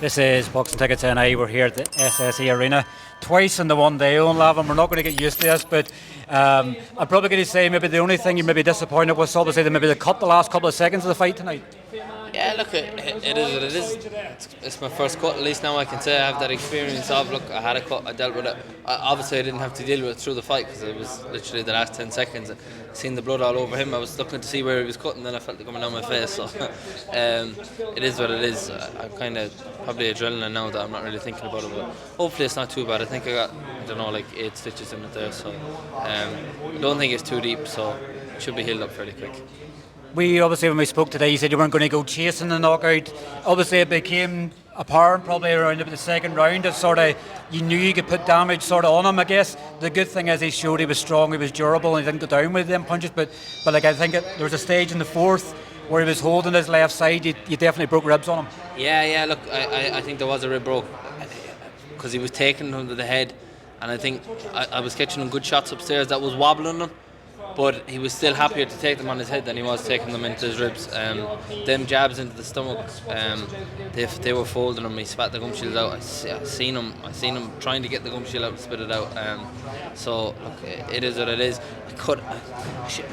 This is Boxing Tickets NI. We're here at the SSE Arena twice in the one day. Eoghan Lavin, we're not going to get used to this, but I'm probably going to say maybe the only thing you may be disappointed with is obviously maybe the cut the last couple of seconds of the fight tonight. Yeah, look, it is what it is. It's my first cut, at least now I can say I have that experience of, look, I had a cut, I dealt with it. Obviously I didn't have to deal with it through the fight because it was literally the last 10 seconds. I seen the blood all over him. I was looking to see where he was cut and then I felt it coming down my face. So it is what it is. I'm kind of probably adrenaline now that I'm not really thinking about it, but hopefully it's not too bad. I think I got, I don't know, like 8 stitches in it there, so I don't think it's too deep, so it should be healed up fairly quick. We obviously, when we spoke today, you said you weren't going to go chasing the knockout. Obviously, it became apparent probably around the second round that sort of you knew you could put damage sort of on him. I guess the good thing is he showed he was strong, he was durable, and he didn't go down with them punches. But like I think there was a stage in the fourth where he was holding his left side. You definitely broke ribs on him. Yeah. Look, I think there was a rib broke because he was taking him to the head, and I think I was catching him good shots upstairs that was wobbling him. But he was still happier to take them on his head than he was taking them into his ribs. Them jabs into the stomach, they were folding him. He spat the gum shield out. I seen him trying to get the gum shield out and spit it out. So look, it is what it is.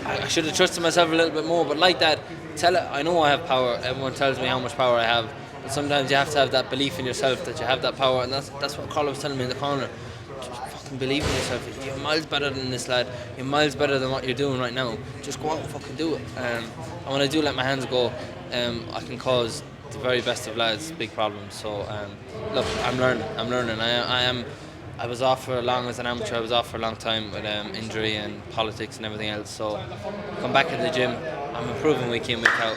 I should have trusted myself a little bit more. But like that, I know I have power. Everyone tells me how much power I have. But sometimes you have to have that belief in yourself that you have that power, and that's what Colm was telling me in the corner. Believe in yourself. You're miles better than this lad. You're miles better than what you're doing right now. Just go out and fucking do it. And when I do let my hands go, I can cause the very best of lads big problems. So look, I'm learning. I was off for long as an amateur. I was off for a long time with injury and politics and everything else. So I come back in the gym. I'm improving week in, week out.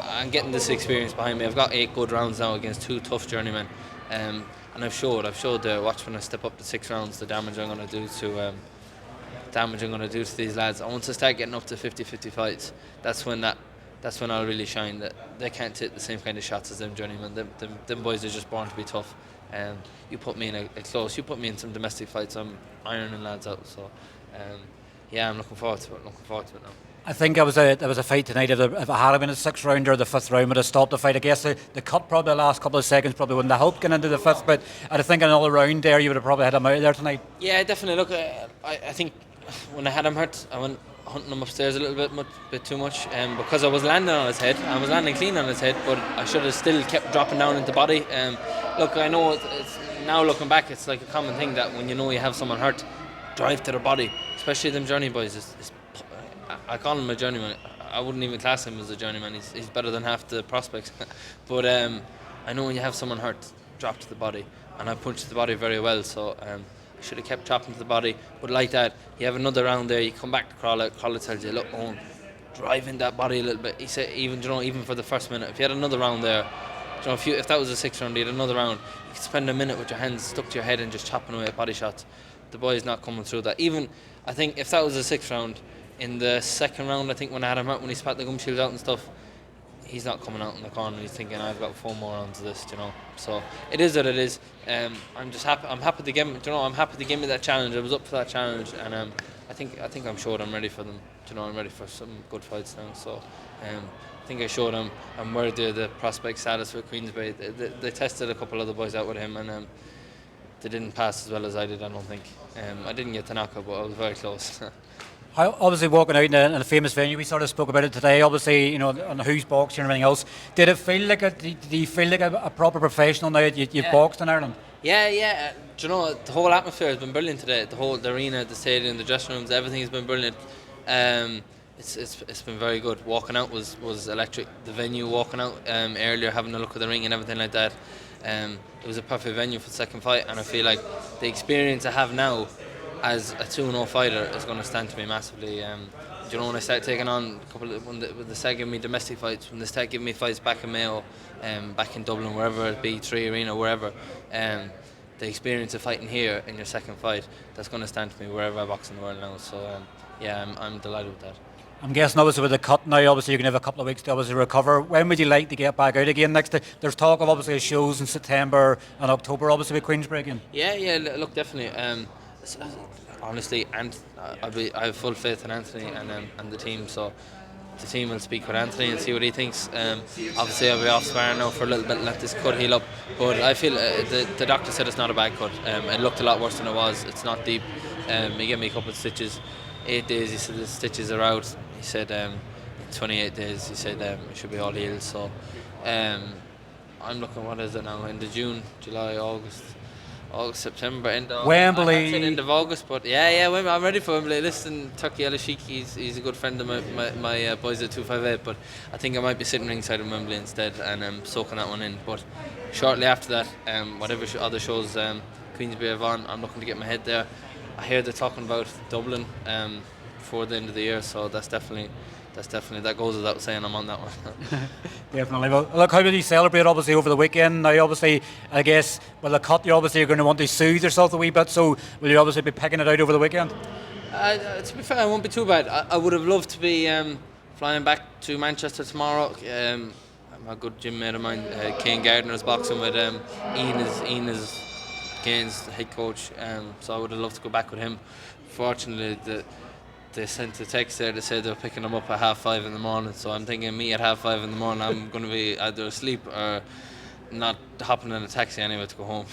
I'm getting this experience behind me. I've got 8 good rounds now against 2 tough journeymen. And I've showed there. Watch when I step up to 6 rounds, the damage I'm going to do to these lads. And once I start getting up to 50-50 fights, that's when I'll really shine. That they can't take the same kind of shots as them journeymen. Them boys are just born to be tough. You put me in a close, you put me in some domestic fights, I'm ironing lads out. So yeah, I'm looking forward to it. Now. I think there was a fight tonight. If it had been a 6th round or the 5th round would have stopped the fight. I guess the cut probably the last couple of seconds probably wouldn't have helped getting into the 5th, but I think another round there you would have probably had him out there tonight. Yeah, definitely. Look, I think when I had him hurt, I went hunting him upstairs a little bit too much, because I was landing on his head. I was landing clean on his head, but I should have still kept dropping down into body. Look, I know it's now looking back, it's like a common thing that when you know you have someone hurt, drive to their body, especially them journey boys. I call him a journeyman. I wouldn't even class him as a journeyman. He's better than half the prospects. But I know when you have someone hurt, drop to the body, and I punched the body very well. So I should have kept chopping to the body. But like that, you have another round there. You come back to Crolla. Crolla tells you, look, Owen, drive in that body a little bit. He said, even for the first minute, if you had another round there, if that was a 6th round, you had another round, you could spend a minute with your hands stuck to your head and just chopping away at body shots. The boy's not coming through that. Even I think if that was a 6th round. In the 2nd round, I think when I had him out, when he spat the gum shield out and stuff, he's not coming out in the corner. He's thinking, I've got 4 more rounds of this, So it is what it is. I'm just happy. I'm happy to give him. I'm happy to give me that challenge. I was up for that challenge, and I think I'm sure I'm ready for them. I'm ready for some good fights now. So I think I showed him I'm worthy of the prospect status with Queensberry. They tested a couple of the boys out with him, and they didn't pass as well as I did. I don't think. I didn't get the knockout, but I was very close. Obviously walking out in a famous venue, we sort of spoke about it today, obviously, on who's boxing and everything else. Did it feel like do you feel like a proper professional now that you've boxed in Ireland? Yeah. Do you know, the whole atmosphere has been brilliant today. The arena, the stadium, the dressing rooms, everything has been brilliant. It's been very good. Walking out was electric. The venue, walking out earlier, having a look at the ring and everything like that. It was a perfect venue for the second fight, and I feel like the experience I have now as a 2-0 fighter is going to stand to me massively. When I start taking on when they start giving me domestic fights, when they start giving me fights back in Mayo, back in Dublin, wherever it be, 3 Arena, wherever, the experience of fighting here in your second fight, that's going to stand to me wherever I box in the world now. So I'm delighted with that. I'm guessing obviously with the cut now, obviously you're going to have a couple of weeks to obviously recover. When would you like to get back out again next? There's talk of obviously shows in September and October, obviously with Queensberry again. Yeah, look, definitely. Honestly, and I have full faith in Anthony and the team. So the team will speak with Anthony and see what he thinks. Obviously, I'll be off sparring now for a little bit, let this cut heal up. But I feel the doctor said it's not a bad cut. It looked a lot worse than it was. It's not deep. He gave me a couple of stitches. 8 days, he said the stitches are out. He said in 28 days, he said it should be all healed. So I'm looking, what is it now, into June, July, August, September, end of Wembley. I'd say end of August, but yeah, Wembley, I'm ready for Wembley. Listen, Turkey Al-Sheikh, he's a good friend of my boys at 258, but I think I might be sitting ringside in Wembley instead and soaking that one in. But shortly after that, whatever other shows, Queensberry have on, I'm looking to get my head there. I hear they're talking about Dublin before the end of the year, so that's definitely that goes without saying. I'm on that one. Definitely. Well, look, how did you celebrate obviously over the weekend? Now, obviously, I guess, well, the cut, you obviously are going to want to soothe yourself a wee bit, so will you obviously be picking it out over the weekend? To be fair, it won't be too bad. I would have loved to be flying back to Manchester tomorrow. A good gym mate of mine, Cairns Gardner, is boxing with Ian is Cairns head coach, so I would have loved to go back with him. Fortunately, they sent a text there that said they were picking him up at 5:30 in the morning, so I'm thinking me at 5:30 in the morning I'm going to be either asleep or not hopping in a taxi anyway to go home.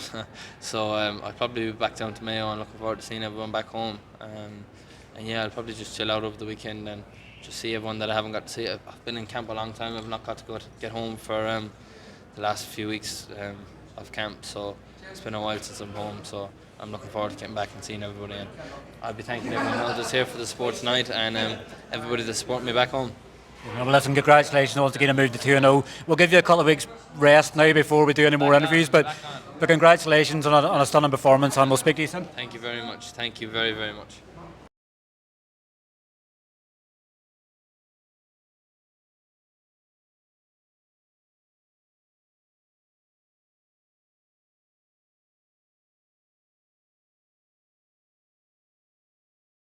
So I'll probably be back down to Mayo and looking forward to seeing everyone back home. And yeah, I'll probably just chill out over the weekend and just see everyone that I haven't got to see. I've been in camp a long time, I've not got to get home for the last few weeks of camp, so it's been a while since I'm home, so I'm looking forward to getting back and seeing everybody, and I'll be thanking everyone else that's here for the sports night and everybody that's supporting me back home. Well, listen, congratulations once again on moving to 2-0. We'll give you a couple of weeks rest now before we do any more interviews, but congratulations on a stunning performance, and we'll speak to you soon. Thank you very much. Thank you very, very much.